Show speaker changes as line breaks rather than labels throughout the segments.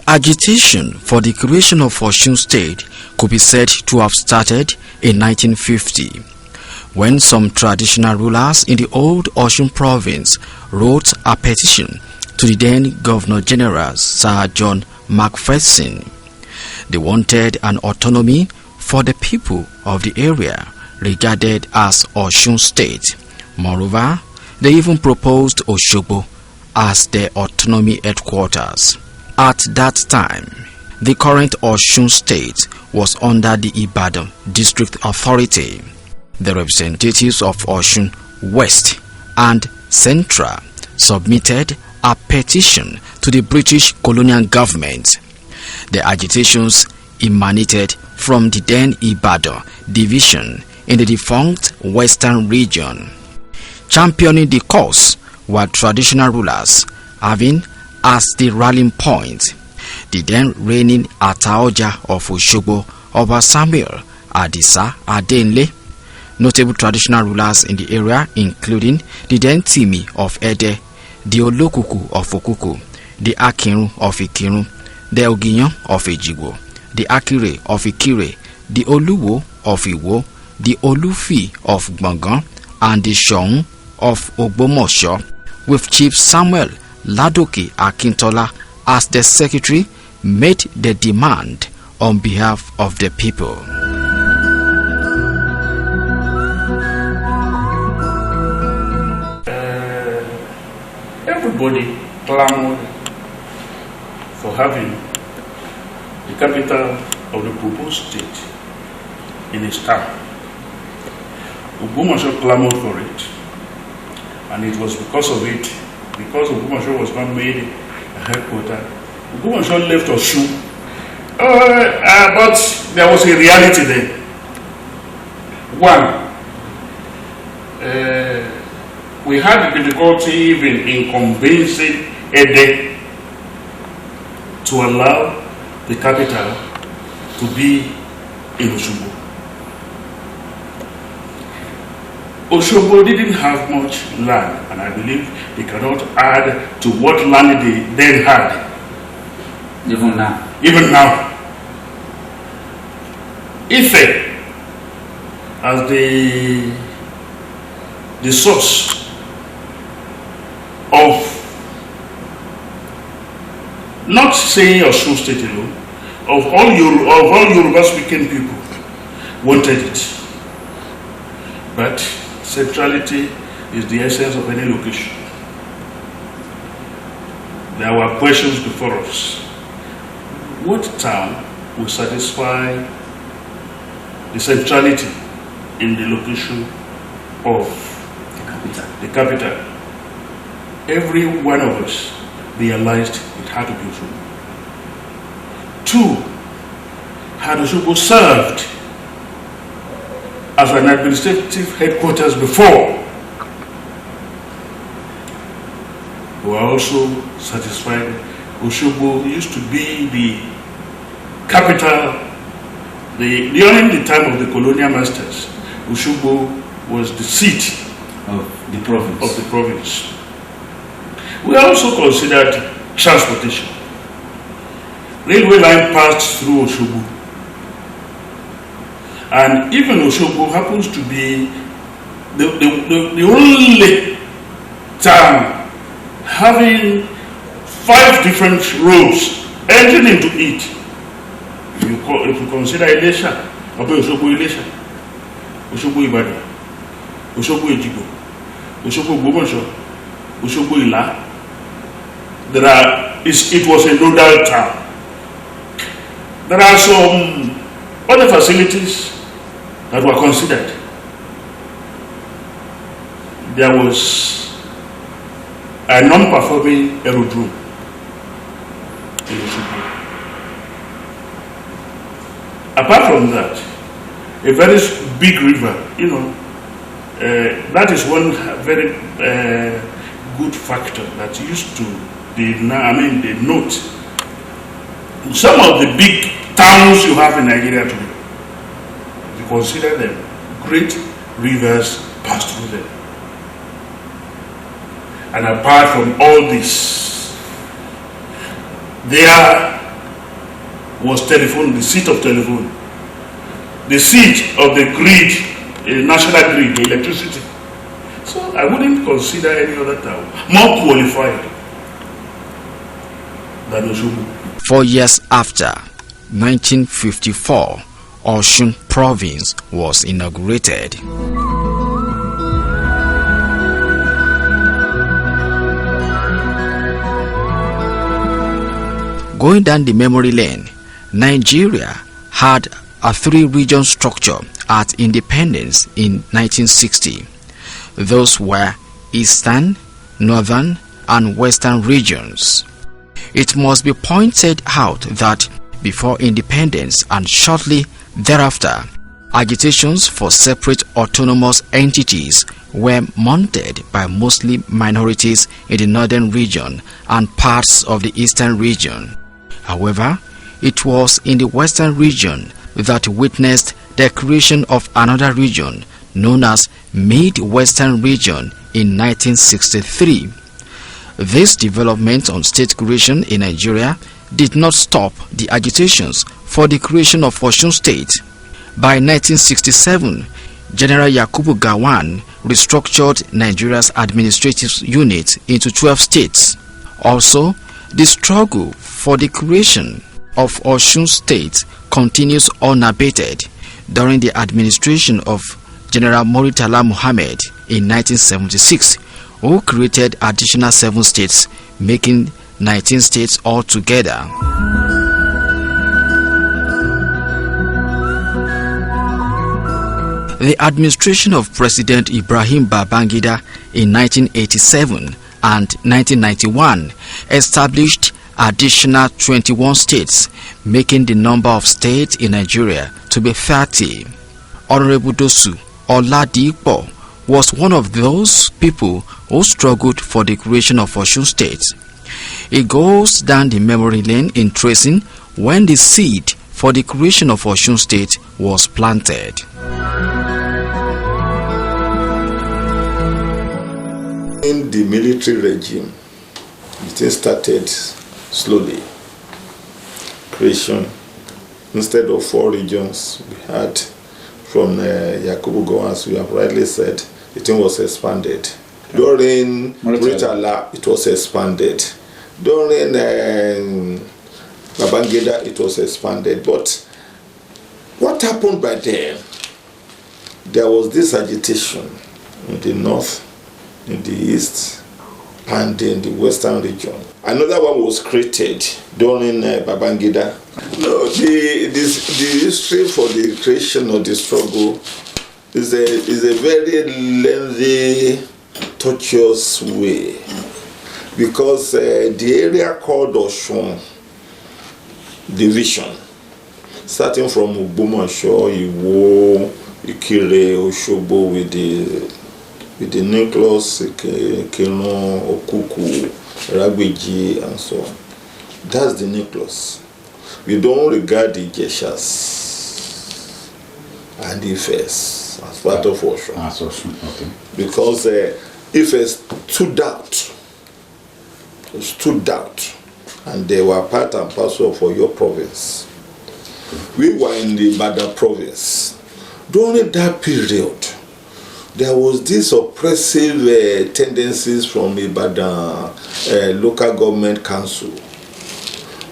agitation for the creation of Osun State could be said to have started in 1950, when some traditional rulers in the old Osun province wrote a petition to the then Governor General Sir John Macpherson. They wanted an autonomy for the people of the area regarded as Osun State. Moreover, they even proposed Osogbo as their autonomy headquarters. At that time, the current Osun State was under the Ibadan District Authority. The representatives of Osun West and Central submitted a petition to the British colonial government. The agitations emanated from the then Ibadan division in the defunct Western region. Championing the cause were traditional rulers, having as the rallying point the then reigning Ataoja of Osogbo, Oba Samuel Adisa Adenle. Notable traditional rulers in the area including the then Timi of Ede, the Olokuku of Okuku, the Akinru of Ikirun, the Ogiyan of Ejigbo, the Akire of Ikire, the Oluwo of Iwo, the Olufi of Gbongan, and the Shon of Ogbomosho, with Chief Samuel Ladoke Akintola as the secretary, made the demand on behalf of the people.
Everybody clamored for having the capital of the proposed state in its town. Ogbomosho clamored for it, and it was because of it, because Ogbomosho was not made a headquarter. Ogbomosho left Osun, but there was a reality there. One, we had difficulty even in convincing Ede to allow the capital to be in Osogbo. Osogbo didn't have much land, and I believe they cannot add to what land they then had.
Even now.
Even now. Ife, as the source of, not saying Osun State alone, of all Yoruba speaking people wanted it. But centrality is the essence of any location. There were questions before us. What town will satisfy the centrality in the location of the capital? Every one of us realized it had to be Osogbo. Two, had Osogbo served as an administrative headquarters before, we were also satisfied. Osogbo used to be the capital, during the time of the colonial masters. Osogbo was the seat
of the province.
We also considered transportation. Railway line passed through Osogbo, and even Osogbo happens to be the only town having 5 different roads entering into it. If you consider Ilesha, Osogbo Ilesha, Osogbo Ibadan, Osogbo Ejigbo, Osogbo Ogbomosho, Osogbo Ila, it was a nodal town. There are some other facilities that were considered. There was a non-performing aerodrome in Osogbo. Apart from that, a very big river, that is one very good factor that used to denote some of the big towns you have in Nigeria today. If you consider them, great rivers pass through them. And apart from all this, there was telephone, the seat of telephone, the seat of the grid, national grid, the electricity. So I wouldn't consider any other town more qualified than Osun.
4 years after, 1954, Osun province was inaugurated. Going down the memory lane, Nigeria had a 3-region structure at independence in 1960. Those were Eastern, Northern, and Western regions. It must be pointed out that before independence and shortly thereafter, agitations for separate autonomous entities were mounted by mostly minorities in the northern region and parts of the eastern region. However, it was in the western region that witnessed the creation of another region known as Mid-Western Region in 1963. This development on state creation in Nigeria did not stop the agitations for the creation of Osun State. By 1967, General Yakubu Gowon restructured Nigeria's administrative unit into 12 states. Also, the struggle for the creation of Osun State continues unabated during the administration of General Murtala Muhammad in 1976, who created additional 7 states, making 19 states altogether. The administration of President Ibrahim Babangida in 1987 and 1991 established additional 21 states, making the number of states in Nigeria to be 30. Honorable Dosu Oladipo was one of those people who struggled for the creation of Osun State. He goes down the memory lane in tracing when the seed for the creation of Osun State was planted.
In the military regime, it started slowly. Creation, instead of 4 regions, we had from Yakubu Gowon, as we have rightly said, the thing was expanded. During Murtala, it was expanded. During Babangida, it was expanded. But what happened by then? There was this agitation in the north, in the east, and in the western region. Another one was created during Babangida. No, the history for the creation of the struggle is a very lengthy, tortuous way, because the area called Osun Division, starting from Ogbomoso, Iwo, Ikire, Osogbo, with the nucleus, Ikirun, Okuku, Ragbeji, and so on. That's the nucleus. We don't regard the Ijeshas and the Ifes as part of Osun.
As Osun, okay.
Because Ife stood out, and they were part and parcel for your province. We were in the Ibadan province. During that period, there was this oppressive tendencies from Ibadan local government council,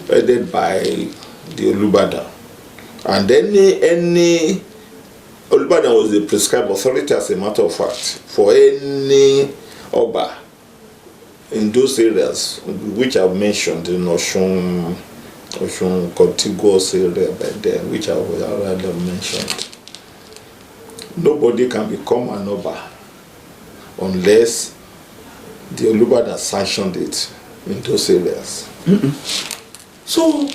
headed by the Olubadan. And any Olubadan was the prescribed authority, as a matter of fact, for any Oba in those areas which I've mentioned, in Osun contiguous area by then, which I have already mentioned. Nobody can become an Oba unless the Olubadan sanctioned it in those areas. So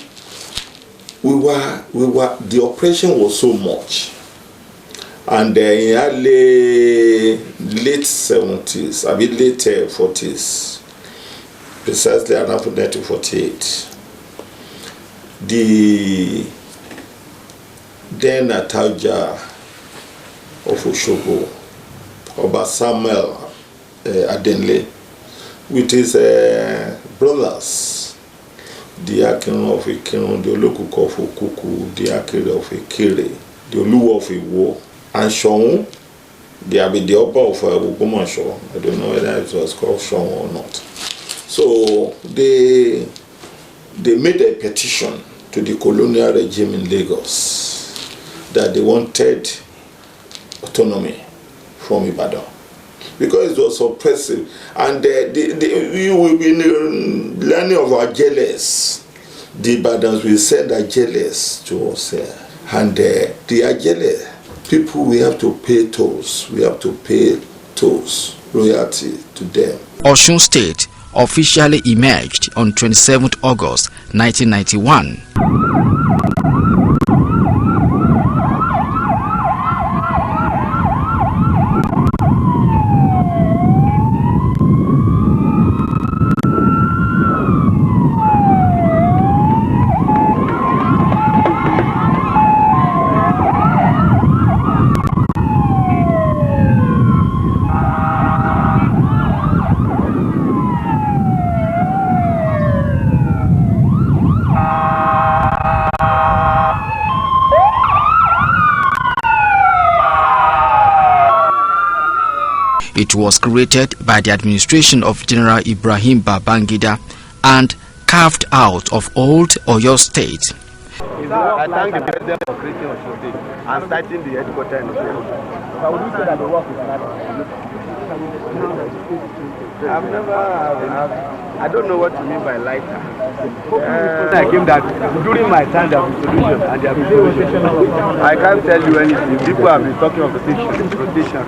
the oppression was so much, and in early late 70s, I mean late 40s, precisely around 1948, the then Atauja of Osogbo, Oba Samuel Adenle, with his brothers, the Akin of Ikirun, the Olokuko of Okuku, the Akere of Ekere, the Oluwo of Iwo, and Shon, the Oba of Ogbomoso. I don't know whether it was called Shon or not. So they made a petition to the colonial regime in Lagos that they wanted autonomy from Ibadan because it was oppressive, and we will be learning of our jealous. The Ibadans will send our jealous to us here, and the jealous people, we have to pay tolls. We have to pay tolls, royalty to them.
Osun State officially emerged on 27th August 1991. It was created by the administration of General Ibrahim Babangida and carved out of old Oyo State.
I thank the president for creating Osun State and starting the headquarters in Osun. But would you say that the work is not? I've never, I don't know what you mean by lighter. I came that during my time there have been solutions and there have been solutions. I can't tell you anything. People have been talking of rotation.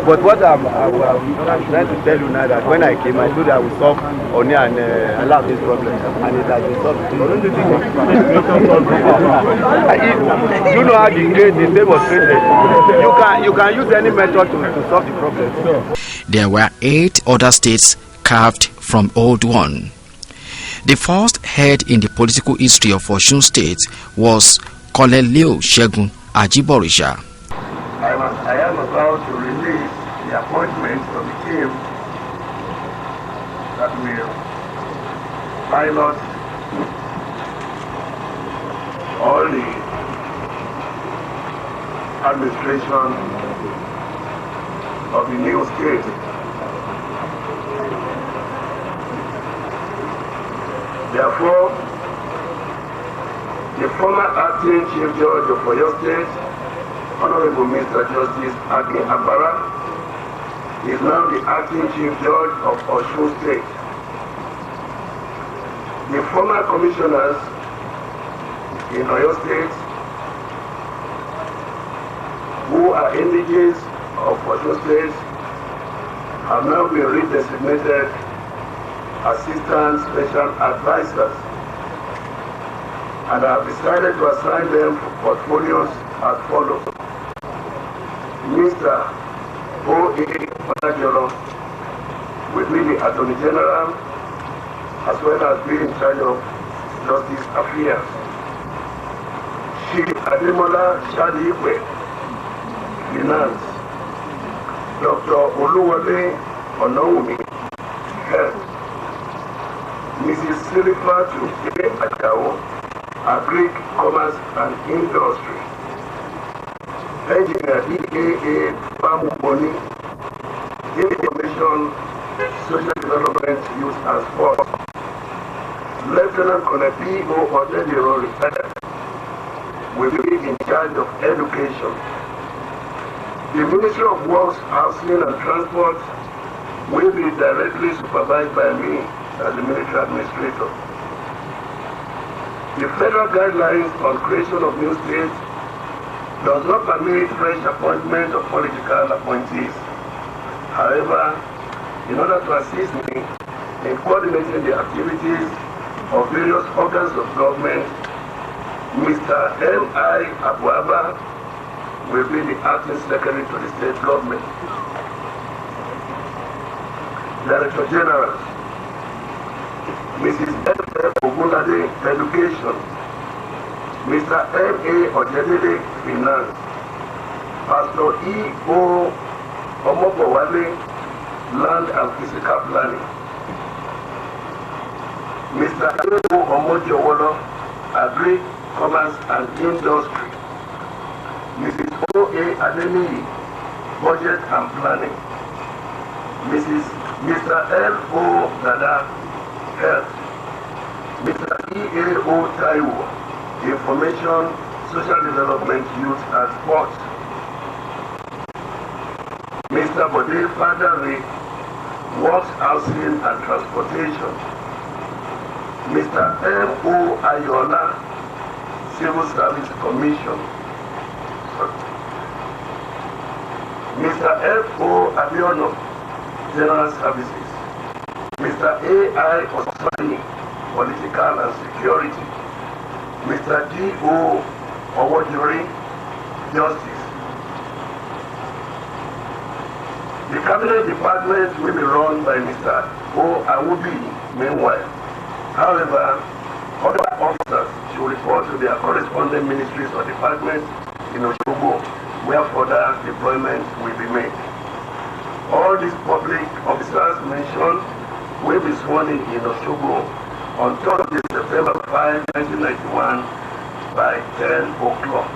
But what I'm trying to tell you now that when I came, I told I would solve only and a lot of these problems, and it has been solved. You know how the state was created. You can use any method to solve the problem.
There were 8 other states carved from old one. The first head in the political history of Osun State was Colonel Leo Shegun Ajiborisha.
I am about to release the appointment of the team that will pilot all the administration of the new state. Therefore, the former acting Chief Judge of Oyo State, Honorable Mr. Justice Akin Abara, is now the acting Chief Judge of Osun State. The former commissioners in Oyo State, who are indigenes of Osun State, have now been redesignated Assistant Special Advisors, and I have decided to assign them portfolios as follows. Mr. O.A. Onajoro will be the Attorney General as well as being in charge of Justice Affairs. Chief Ademola Shadiwe, Finance. Dr. Oluwole Onowumi, Health. Mrs. Silifatu A. Ajao, Agric, Commerce and Industry. Engineer E.A.A. Famuboni, Information, Social Development, Youth and Sport. Lieutenant Colonel P.O. Odediro, retired, will be in charge of education. The Ministry of Works, Housing and Transport will be directly supervised by me as the military administrator. The federal guidelines on creation of new states does not permit fresh appointment of political appointees. However, in order to assist me in coordinating the activities of various organs of government, Mr. M.I. Abuaba will be the acting secretary to the state government. Director General, Mrs. F.F. Ogunlade, Education, Mr. M.A. Ojedele, Finance, Pastor E.O. Omobowale, Land and Physical Planning. Mr. A.O. Omojowolo, Agri, Commerce and Industry. Mrs. O.A. Adeniyi, Budget and Planning. Mr. L.O. Dada, Health. Mr. E.A.O. Taiwo, Information, Social Development, Youth and Sports. Mr. Bode Fadari, Works, Housing and Transportation. Mr. M.O. Ayola, Civil Service Commission. Mr. F.O. Abiono, General Services. Mr. A.I. Osani, Political and Security. Mr. G.O. Owojori, Justice. The Cabinet Department will be run by Mr. O. Awubi, meanwhile. However, other officers should report to their corresponding ministries or departments in Osogbo, where further deployment will be made. All these public officers mentioned will be sworn in Osogbo on Thursday, September 5, 1991 by 10 o'clock.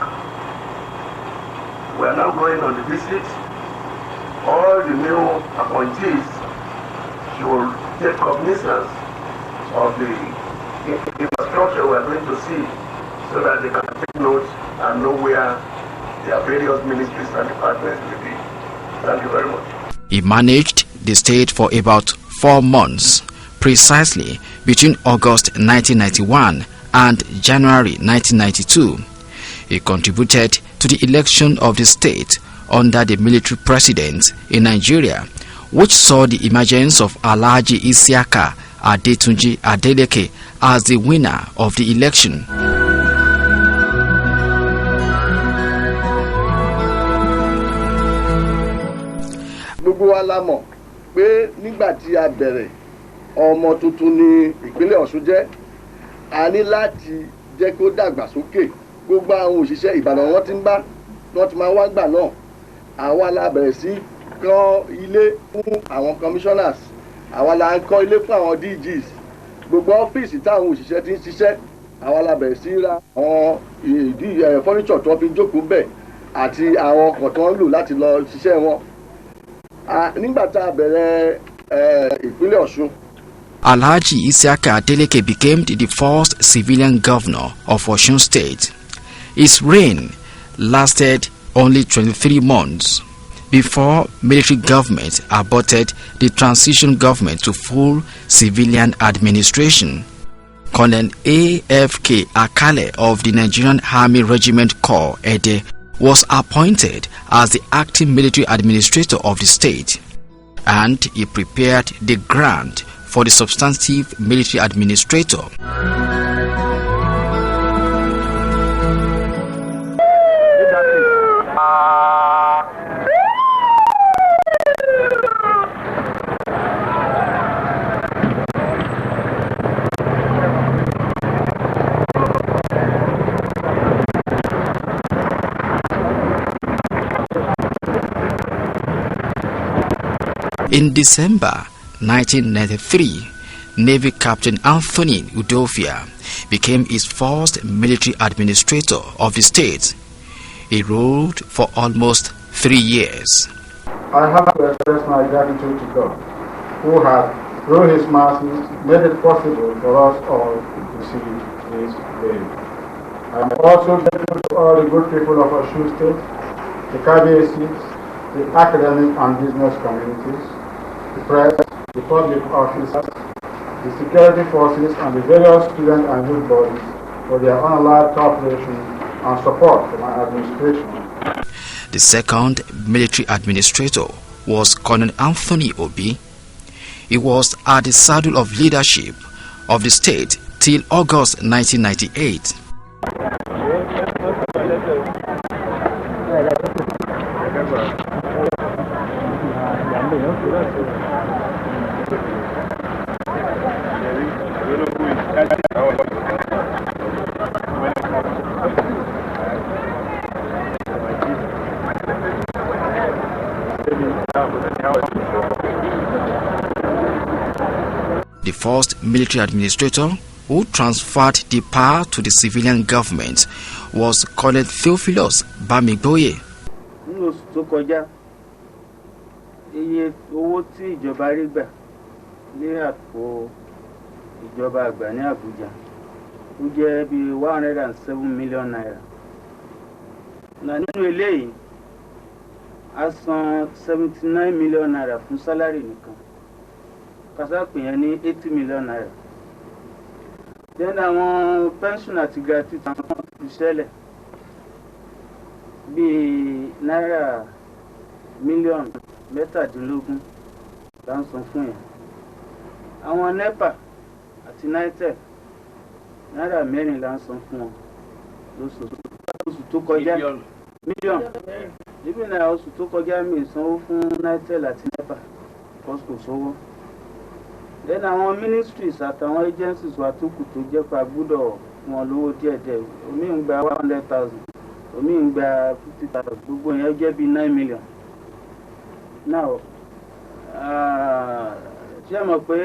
We are now going on the visit. All the new appointees should take cognizance of the infrastructure we are going to see so that they can take notes and know where their various ministries and departments will be. Thank you very much.
He managed the state for about 4 months, precisely between August 1991 and January 1992. He contributed to the election of the state under the military president in Nigeria, which saw the emergence of Alhaji Isiaka Adetunji Adeleke as the winner of the election.
Gbogbo wa la mọ̀ pé nígbà tí a bẹ̀rẹ̀ ọmọ tuntun ní ìpínlẹ̀ Ọ̀ṣun jẹ́, a ní láti jẹ́ kó dàgbà sókè. Gbogbo àwọn òṣìṣẹ́ Ìbàdàn wọ́n ti máa wá gbà náà. Àwa la bẹ̀rẹ̀ sí kọ́ ilé fún àwọn commissioners, àwa la ń kọ́ ilé fún àwọn DGs. Gbogbo ọ́fíìsì táwọn òṣìṣẹ́ ti ń ṣiṣẹ́, àwa la bẹ̀rẹ̀ sí ra àwọn furniture tó fi jókòó bẹ̀ àti àwọn ọkọ̀ tó ń lò láti lọ ṣiṣẹ́ wọn. Nígbà tá a bẹ̀rẹ̀ ìpínlẹ̀ Ọ̀ṣun,
Alhaji Isiaka Adeleke became the first civilian governor of Osun State. His reign lasted only 23 months before military government aborted the transition government to full civilian administration. Colonel A.F.K. Akale of the Nigerian Army Regiment Corps Ede was appointed as the acting military administrator of the state, and he prepared the ground for the substantive military administrator. In December 1993, Navy Captain Anthony Udofia became his first military administrator of the state. He ruled for almost 3 years.
I have to express my gratitude to God, who has, through His mercies, made it possible for us all to see this day. I am also grateful to all the good people of Osun State, the KBACs, the academic and business communities, the press, the public officers, the security forces, and the various student and youth bodies for their unalloyed cooperation and support for my administration.
The second military administrator was Colonel Anthony Obi. He was at the saddle of leadership of the state till August 1998. The first military administrator who transferred the power to the civilian government was Colonel Theophilus Bamigboye.
Nínú oṣù tó kọjá, iye owó tí ìjọba rí gbà ní àpò ìjọba àgbà ní Àbújá ó jẹ́ bí 107 million naira. Nínú eléyìí, a san 79 million naira fún sálárì nìkan. Kásàpè yẹn ní 80 million naira. Then àwọn pension àti gratuity àwọn ti ṣẹlẹ̀ bíi náírà mílíọ̀nù 17 là ń san fún yẹn. Àwọn NEPA àti NITEC náírà 4 là ń san fún wọn lóṣooṣù tó kọjá mílíọ̀nù. Níbi náà oṣù tó kọjá mi sanwó fún NITEC àti NEPA because kò sówó. Then àwọn ministries àtàwọn agencies wà tó kù tó jẹ́ pa gbọ́dọ̀ wọn lówó díẹ̀díẹ̀. Omi ń gba 100,000, omi ń gba 50,000, gbogbo yẹn jẹ́ bí 9 million. Now, ṣé mọ̀ pé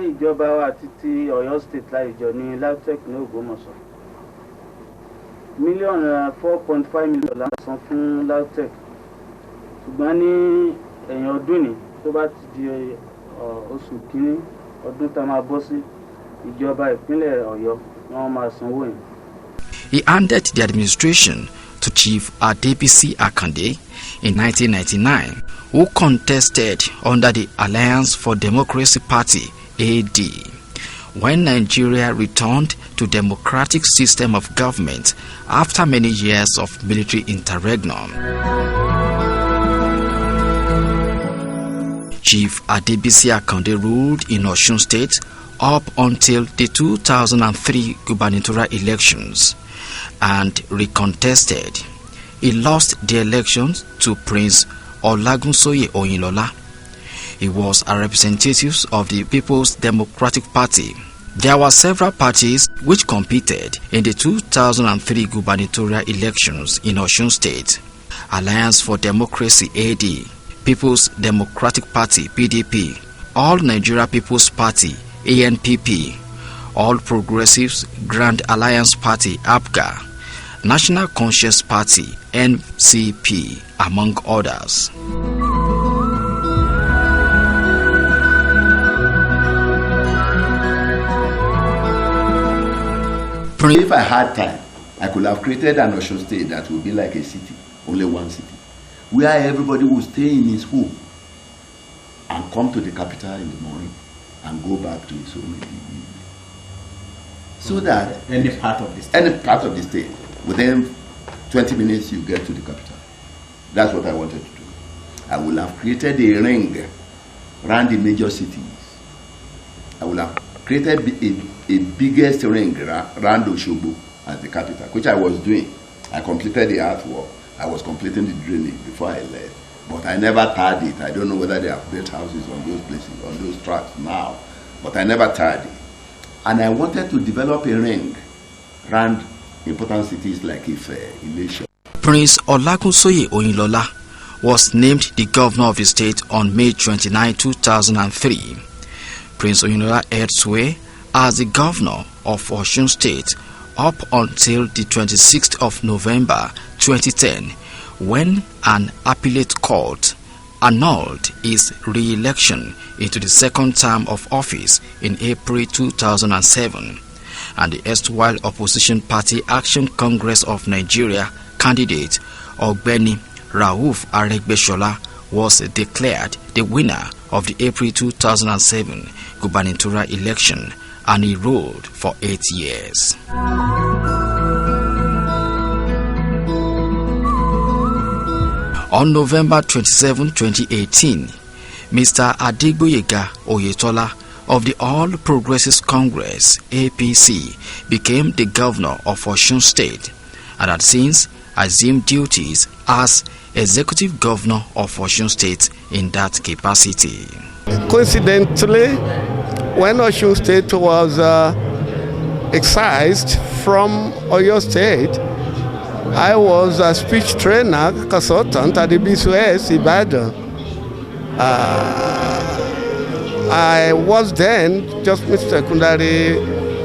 ìjọba wa àti ti Ọ̀yọ́ state láìjọ ní LAUTECH ní Ògbómọ̀ṣọ́. Mílíọ̀nù 4.5 million la san fún LAUTECH. Ṣùgbọ́n ní ẹ̀yìn ọdún ni tó bá ti di oṣù kìíní ọdún tá máa bọ́ sí ìjọba ìpínlẹ̀ Ọ̀yọ́ wọ́n máa sanwó yẹn.
He handed the administration to Chief Adebisi Akande in 1999, who contested under the Alliance for Democracy Party (AD). When Nigeria returned to democratic system of government after many years of military interregnum. Chief Adebisi Akande ruled in Osun State up until the 2003 gubernatorial elections and recontested. He lost the elections to Prince Olagunsoye Oyinlola. He was a representative of the People's Democratic Party. There were several parties which competed in the 2003 gubernatorial elections in Osun State. Alliance for Democracy (AD), People's Democratic Party (PDP), All Nigeria People's Party (ANPP), All Progressives Grand Alliance Party (APGA), National Conscience Party (NCP), among others.
If I had time, I could have created an Osun State that would be like a city, only one city, where everybody would stay in his home and come to the capital in the morning and go back to his home in the evening. So that
any part of the state,
within 20 minutes you get to the capital. That's what I wanted to do. I would have created a ring around the major cities. I would have created a biggest ring around Osogbo as the capital, which I was doing. I completed the artwork. I was completing the drilling before I left. But I never tarred it. I don't know whether they have built houses on those places, on those tracks now. But I never tarred it. And I wanted to develop a ring around important cities like Ife, Ilesha.
Prince Olagunsoye Oyinlola was named the governor of the state on May 29, 2003. Prince Oyinlola held sway as the governor of Osun State up until the 26th of November 2010, when an appellate court annulled his re-election into the second term of office in April 2007, and the erstwhile opposition party Action Congress of Nigeria candidate Ogbeni Rauf Aregbesola was declared the winner of the April 2007 gubernatorial election, and he ruled for 8 years. On November 27, 2018, Mr. Adegboyega Oyetola of the All Progressives Congress (APC) became the governor of Osun State and had since assumed duties as executive governor of Osun State in that capacity.
Coincidentally, when Osun State was excised from Oyo State, I was a speech trainer consultant at the BCS Ibadan. I was then just Mr. Kundari,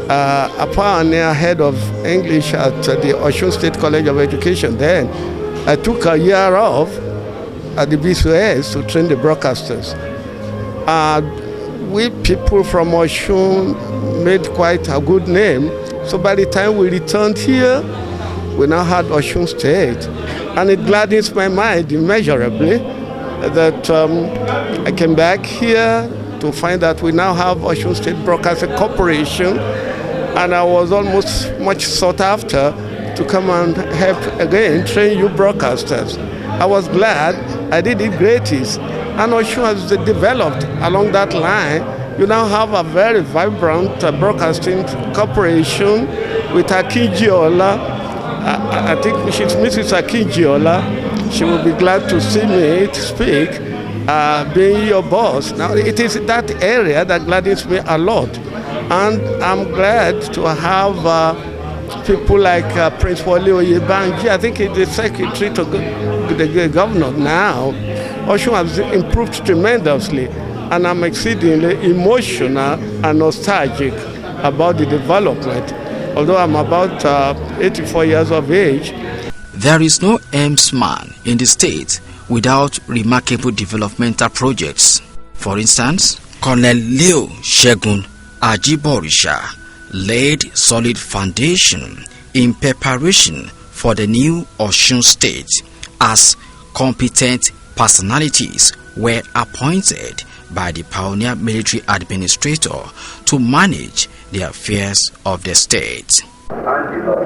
a pioneer head of English at the Osun State College of Education. Then I took a year off at the BCS to train the broadcasters. We people from Osun made quite a good name. So by the time we returned here, we now had Osun State. And it gladdens my mind immeasurably that I came back here to find that we now have Osun State Broadcasting Corporation, and I was almost much sought after to come and help again train you broadcasters. I was glad I did it gratis, and Osun has developed along that line. You now have a very vibrant broadcasting corporation with Akinjiola. I think she's Mrs. Akinjiola. She will be glad to see me speak, being your boss. Now, it is that area that gladdens me a lot. And I'm glad to have people like Prince Wole Oyebanji. I think he's the secretary to the governor now. Osun has improved tremendously, and I'm exceedingly emotional and nostalgic about the development. Although I'm about 84 years of age.
There is no Ames man in the state without remarkable developmental projects. For instance, Colonel Leo Shegun Ajiborisha laid solid foundation in preparation for the new Osun State, as competent personalities were appointed by the pioneer military administrator to manage the affairs of the state.
And you know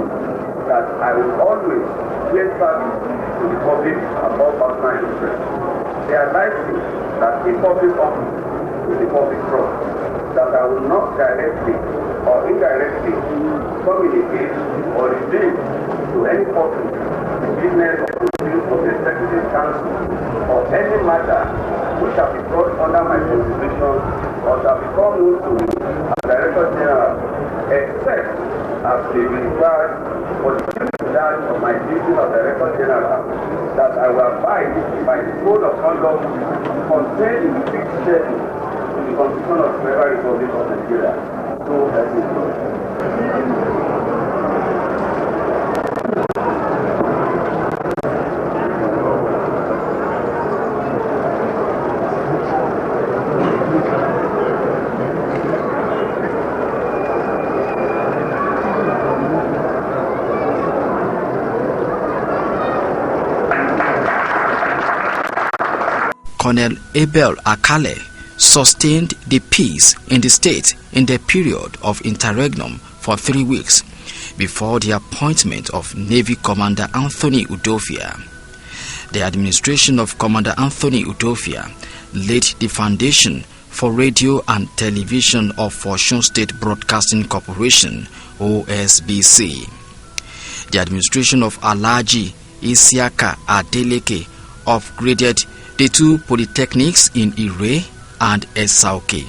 that I will always place service to the public above personal interest. They are likely that a public office is a public trust, that I will not directly or indirectly communicate or reveal to any person the business or pursuit of the Executive Council or any matter which shall be brought under my consideration or shall become known to me as Director General, except as may be required for the discharge of my duties as Director General, that I will abide by the code of conduct contained in the fifth schedule to the Constitution of the Federal Republic of Nigeria. So help me God.
Colonel Abel Akale sustained the peace in the state in the period of interregnum for 3 weeks before the appointment of Navy Commander Anthony Udofia. The administration of Commander Anthony Udofia laid the foundation for radio and television of Osun State Broadcasting Corporation, OSBC. The administration of Alhaji Isiaka Adeleke upgraded the two polytechnics in Ire and Esauke,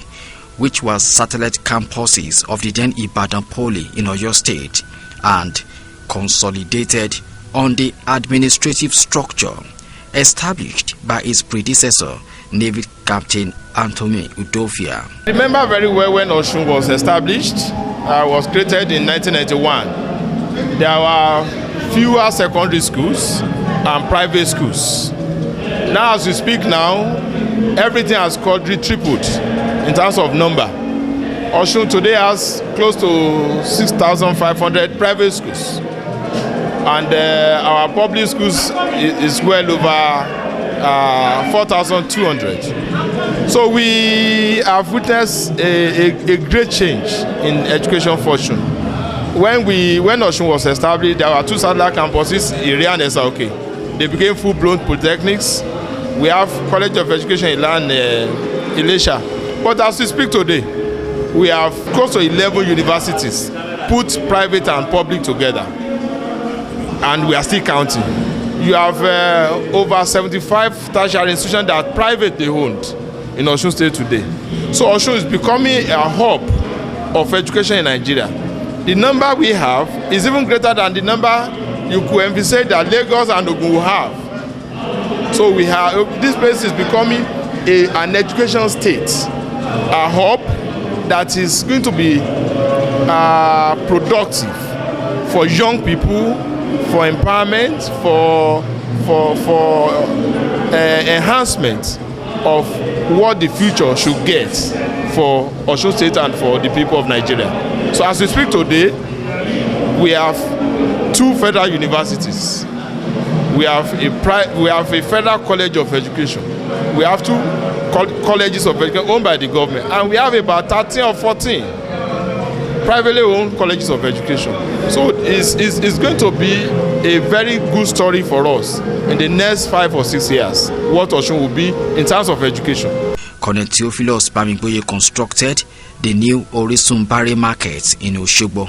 which was satellite campuses of the then Ibadan Poly in Oyo State, and consolidated on the administrative structure established by his predecessor, Navy Captain Anthony Udofia.
I remember very well when Osun was established, was created in 1991. There were fewer secondary schools and private schools. Now, as we speak now, everything has quadrupled in terms of number. Osun today has close to 6,500 private schools, and our public schools is well over 4,200. So we have witnessed a great change in education for Osun. When Osun was established, there were two satellite campuses, Ire and Esauke. They became full-blown polytechnics. We have College of Education in Ilesha. But as we speak today, we have close to 11 universities, put private and public together. And we are still counting. You have over 75 tertiary institutions that are privately owned in Osun State today. So Osun is becoming a hub of education in Nigeria. The number we have is even greater than the number you could envisage that Lagos and Ogun will have. So we have, this place is becoming an education state. a hub that is going to be productive for young people, for empowerment, for enhancement of what the future should get for Osun State and for the people of Nigeria. So as we speak today, we have 2 federal universities. We have a federal college of education. We have 2 colleges of education owned by the government, and we have about 13 or 14 privately owned colleges of education. So it's going to be a very good story for us in the next 5 or 6 years, what Osun will be in terms of education.
Colonel Theophilus Bamigboye constructed the new Osun Barre Market in Osogbo,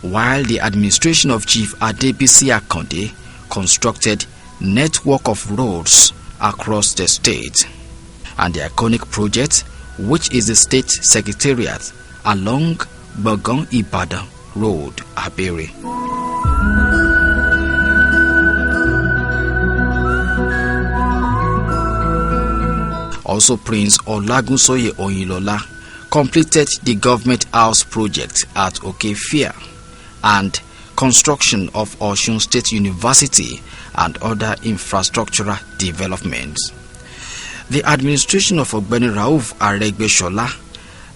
while the administration of Chief Adebisi Akande constructed network of roads across the state, and the iconic project, which is the state secretariat along Gbogan Ibadan Road, Abere. Also, Prince Olagunsoye Oyinlola completed the government house project at Okefia and construction of Osun State University and other infrastructural developments. The administration of Ogbeni Rauf Aregbesola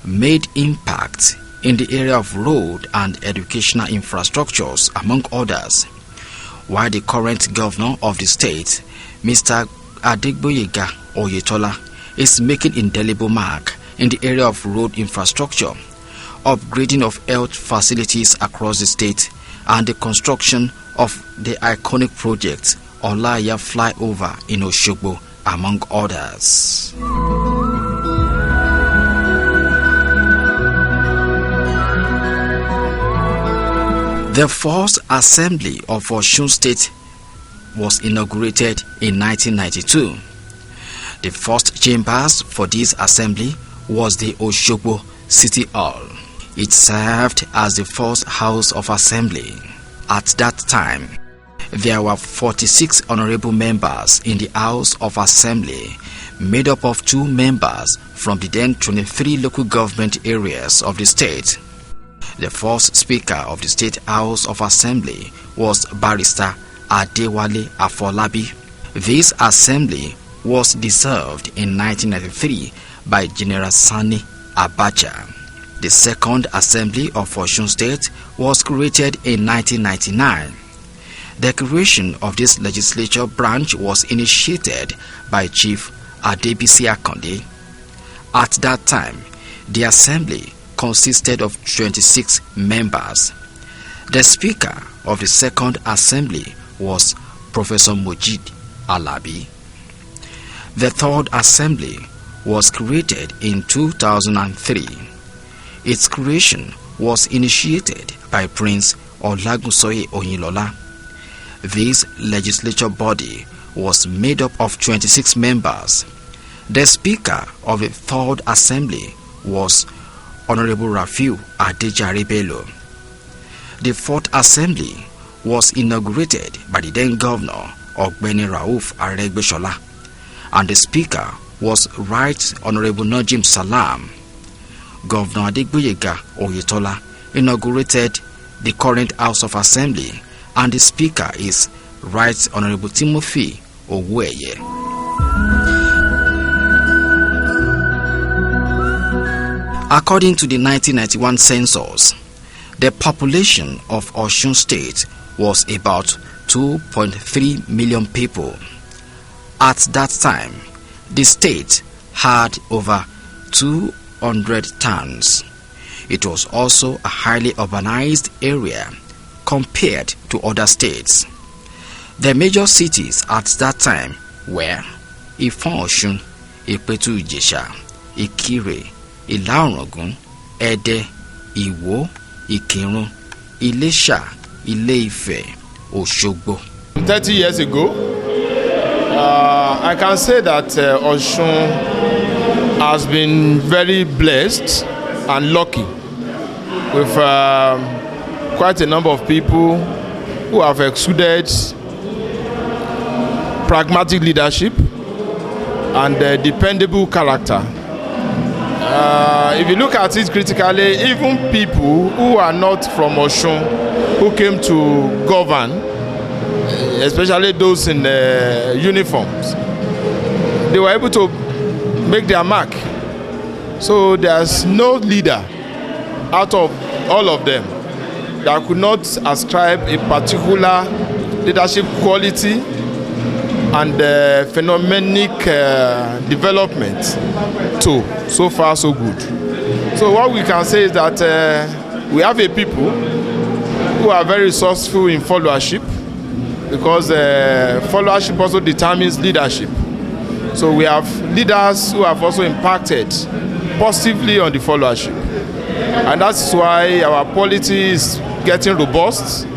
made impact in the area of road and educational infrastructures, among others, while the current governor of the state, Mr. Adegboyega Oyetola, is making indelible mark in the area of road infrastructure, upgrading of health facilities across the state, and the construction of the iconic project Olaya Flyover in Osogbo, among others. The first assembly of Osun State was inaugurated in 1992. The first chambers for this assembly was the Osogbo City Hall. It served as the first house of assembly. At that time, there were 46 honorable members in the House of Assembly, made up of 2 members from the then 23 local government areas of the state. The first Speaker of the State House of Assembly was Barrister Adewale Afolabi. This assembly was dissolved in 1993 by General Sani Abacha. The second assembly of Osun State was created in 1999. The creation of this legislature branch was initiated by Chief Adebisi Akande. At that time, the assembly consisted of 26 members. The Speaker of the second assembly was Professor Mojid Alabi. The third assembly was created in 2003. Its creation was initiated by Prince Olagunsoye Oyinlola. This legislature body was made up of 26 members. The Speaker of the third assembly was Honorable Rafiu Adejare Bello. The fourth assembly was inaugurated by the then governor Ogbeni Rauf Aregbesola, and the Speaker was Right Honorable Najim Salam. Governor Adegboyega Oyetola inaugurated the current House of Assembly, and the Speaker is Right Honorable Timothy Oweye. According to the 1991 census, the population of Osun State was about 2.3 million people. At that time, the state had over 200 towns. It was also a highly urbanized area compared to other states. The major cities at that time were Ifon-Osun, Ipetu-Ijesha, Ikire, Ila-Orangun, Ede, Iwo, Ikirun, Ilesha, Ile-Ife, Osogbo.
30 years ago, I can say that Osun has been very blessed and lucky with quite a number of people who have exuded pragmatic leadership and dependable character. If you look at it critically, even people who are not from Osun, who came to govern, especially those in uniforms, they were able to make their mark. So there's no leader out of all of them that could not ascribe a particular leadership quality and phenomenon development to. So far so good. So what we can say is that we have a people who are very resourceful in followership, because followership also determines leadership. So we have leaders who have also impacted positively on the followership, and that's why our polity is getting robust,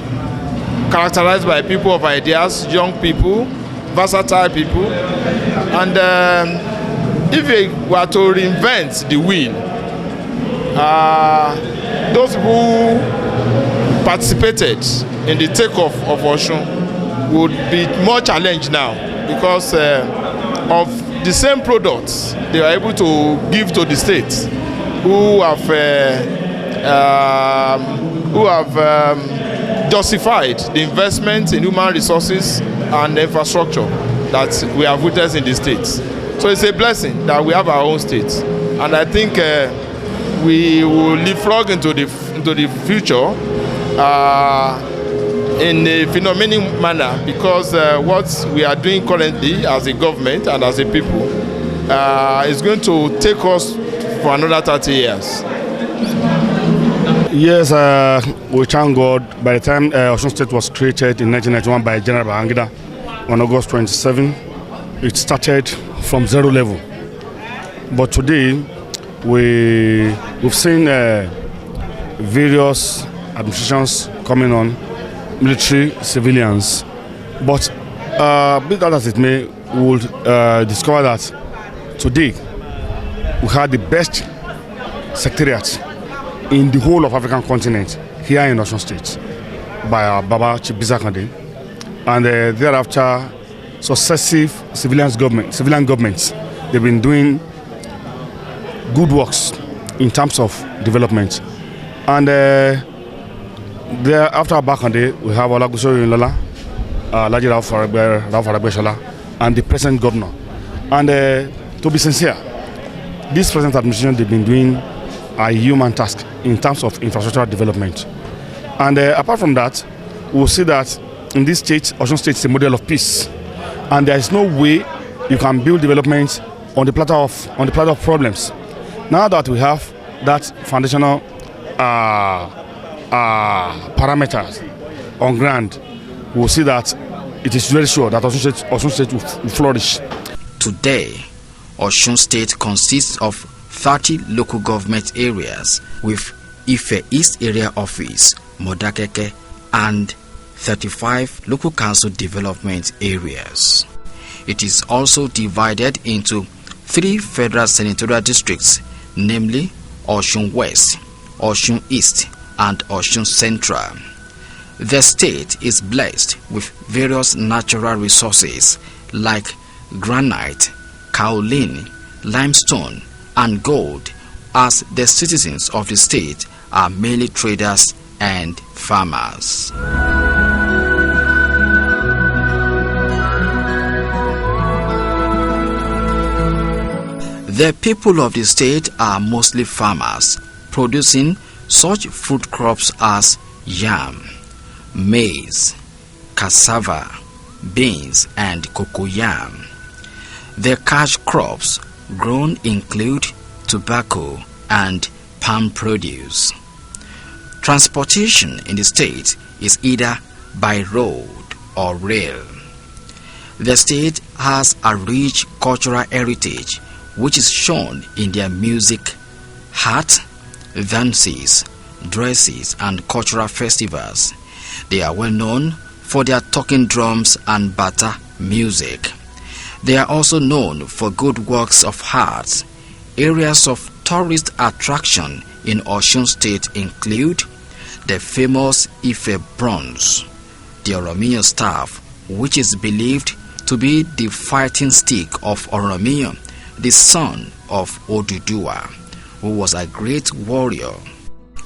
characterized by people of ideas, young people, versatile people. And if we were to reinvent the wheel, those who participated in the takeoff of Osun would be more challenged now, because of the same products they are able to give to the states who have justified the investment in human resources and infrastructure that we have witnessed in the states. So it's a blessing that we have our own state, and I think we will leapfrog into the future in a phenomenal manner, because what we are doing currently as a government and as a people is going to take us for another 30 years.
Yes, we thank God. By the time Osun State was created in 1991 by General Babangida on August 27, it started from zero level. But today, we've seen various administrations coming on, military, civilians. But be that as it may, we will discover that today we had the best secretariat in the whole of African continent here in Osun State by our Baba Chief Bizakande, and thereafter successive civilian governments, they've been doing good works in terms of development. And thereafter Bakande, we have Olaguso Yunlola, Laji Rauf, and the present governor. And to be sincere, this present administration, they've been doing a human task in terms of infrastructural development. And apart from that, we'll see that in this state, Osun State is a model of peace. And there is no way you can build development on the platter of problems. Now that we have that foundational parameters on ground, we'll see that it is very sure that Osun State will flourish.
Today, Osun State consists of 30 local government areas with Ife East Area Office, Modakeke, and 35 local council development areas. It is also divided into 3 federal senatorial districts, namely Osun West, Osun East, and Osun Central. The state is blessed with various natural resources like granite, kaolin, limestone, and gold, as the citizens of the state are mainly traders and farmers. The people of the state are mostly farmers, producing such food crops as yam, maize, cassava, beans, and cocoyam. The cash crops grown include tobacco and palm produce. Transportation in the state is either by road or rail. The state has a rich cultural heritage which is shown in their music, art, dances, dresses, and cultural festivals. They are well known for their talking drums and bata music. They are also known for good works of art. Areas of tourist attraction in Osun State include the famous Ife bronze, the Oromiyan staff, which is believed to be the fighting stick of Oromiyan, the son of Oduduwa, who was a great warrior.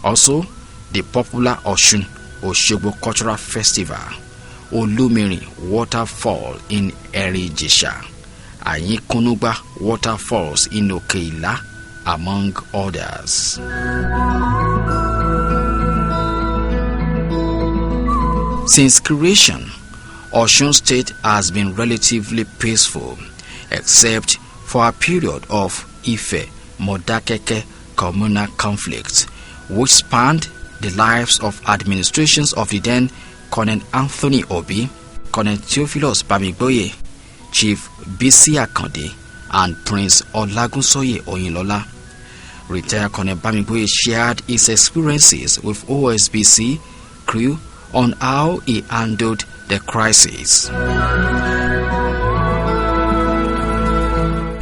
Also, the popular Osun Osogbo Cultural Festival, Olumiri Waterfall in Eri-Ijesha, Ayinkunugba Waterfalls in Okeila, among others. Since creation, Osun State has been relatively peaceful, except for a period of Ife-Modakeke communal conflict, which spanned the lives of administrations of the then Colonel Anthony Obi, Colonel Theophilus Bamigboye, Chief Bisi Akande, and Prince Olagunsoye Oyinlola. Retired Colonel Bamigboye shared his experiences with OSBC crew on how he handled the crisis.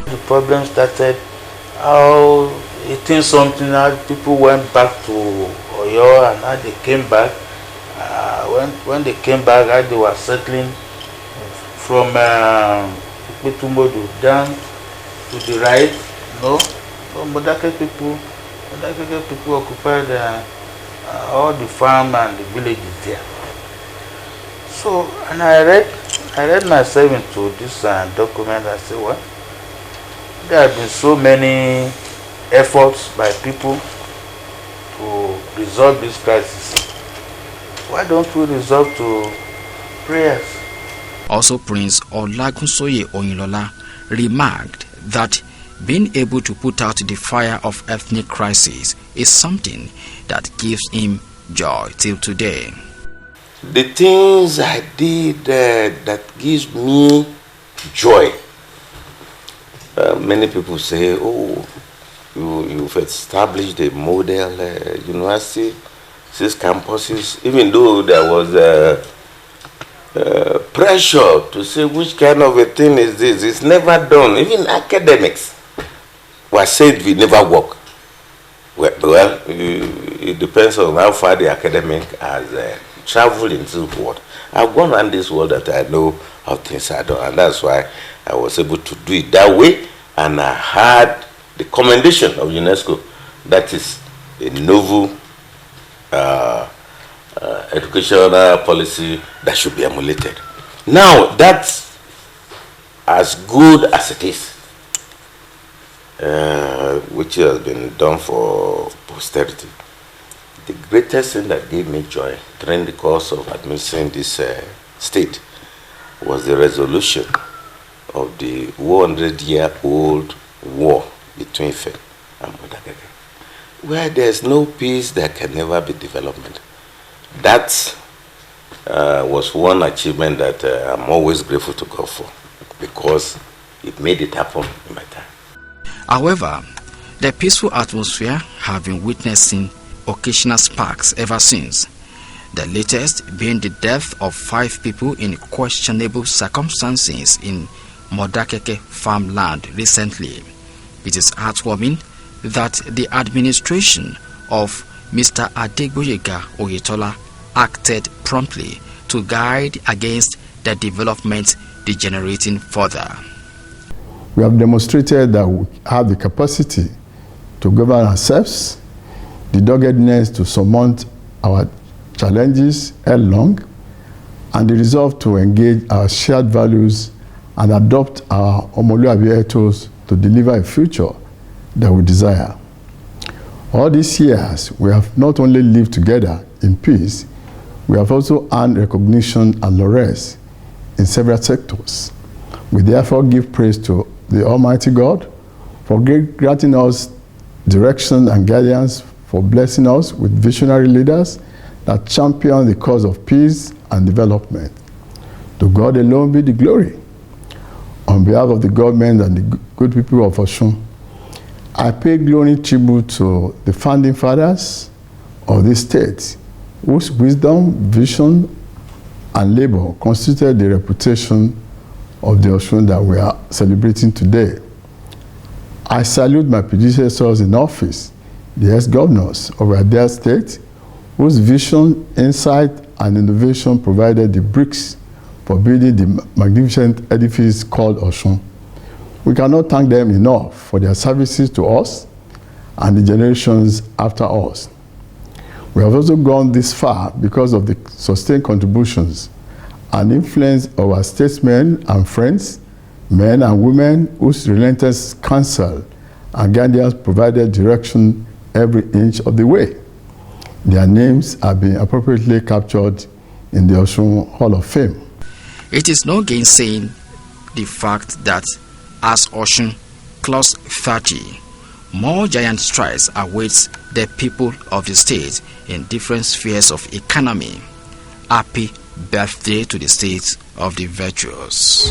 The problem started how eating something, how people went back to Oyo and how they came back. When they came back, how they were settling from Ipitumodu down to the right, so Modakeke people occupied all the farm and the villages there. So, and I read myself into this document. I said, well, there have been so many efforts by people to resolve this crisis. Why don't we resort to prayers?
Also, Prince Olagunsoye Oyinlola remarked that being able to put out the fire of ethnic crisis is something that gives him joy till today.
The things I did that gives me joy. Many people say, oh, you've established a model university, 6 campuses, even though there was pressure to say which kind of a thing is this. It's never done. Even academics were said we never work. Well, it depends on how far the academic has traveled into the world. I've gone around this world that I know how things are done, and that's why I was able to do it that way, and I had the commendation of UNESCO. That is a novel educational policy that should be emulated. Now, that's as good as it is, which has been done for posterity. The greatest thing that gave me joy during the course of administering this state was the resolution of the 100-year-old war between Ife and Modakeke. Where there's no peace, there can never be development. That was one achievement that I'm always grateful to God for, because it made it happen in my time.
However, the peaceful atmosphere have been witnessing occasional sparks ever since, the latest being the death of 5 people in questionable circumstances in Modakeke farmland recently. It is heartwarming that the administration of Mr. Adegboyega Oyetola acted promptly to guide against the development degenerating further.
We have demonstrated that we have the capacity to govern ourselves, the doggedness to surmount our challenges headlong, and the resolve to engage our shared values and adopt our Omoluabi ethos to deliver a future that we desire. All these years, we have not only lived together in peace, we have also earned recognition and laurels in several sectors. We therefore give praise to the Almighty God for granting us direction and guidance, for blessing us with visionary leaders that champion the cause of peace and development. To God alone be the glory. On behalf of the government and the good people of Osun, I pay glowing tribute to the founding fathers of this state, whose wisdom, vision, and labor constituted the reputation of the Osun that we are celebrating today. I salute my predecessors in office, the ex-governors of our dear state, whose vision, insight, and innovation provided the bricks for building the magnificent edifice called Osun. We cannot thank them enough for their services to us and the generations after us. We have also gone this far because of the sustained contributions and influence of our statesmen and friends, men and women whose relentless counsel and guidance provided direction every inch of the way. Their names have been appropriately captured in the Osun Hall of Fame.
It is no gainsaying the fact that as Osun clocks 30, more giant strides awaits the people of the state in different spheres of economy. Happy birthday to the state of the virtuous.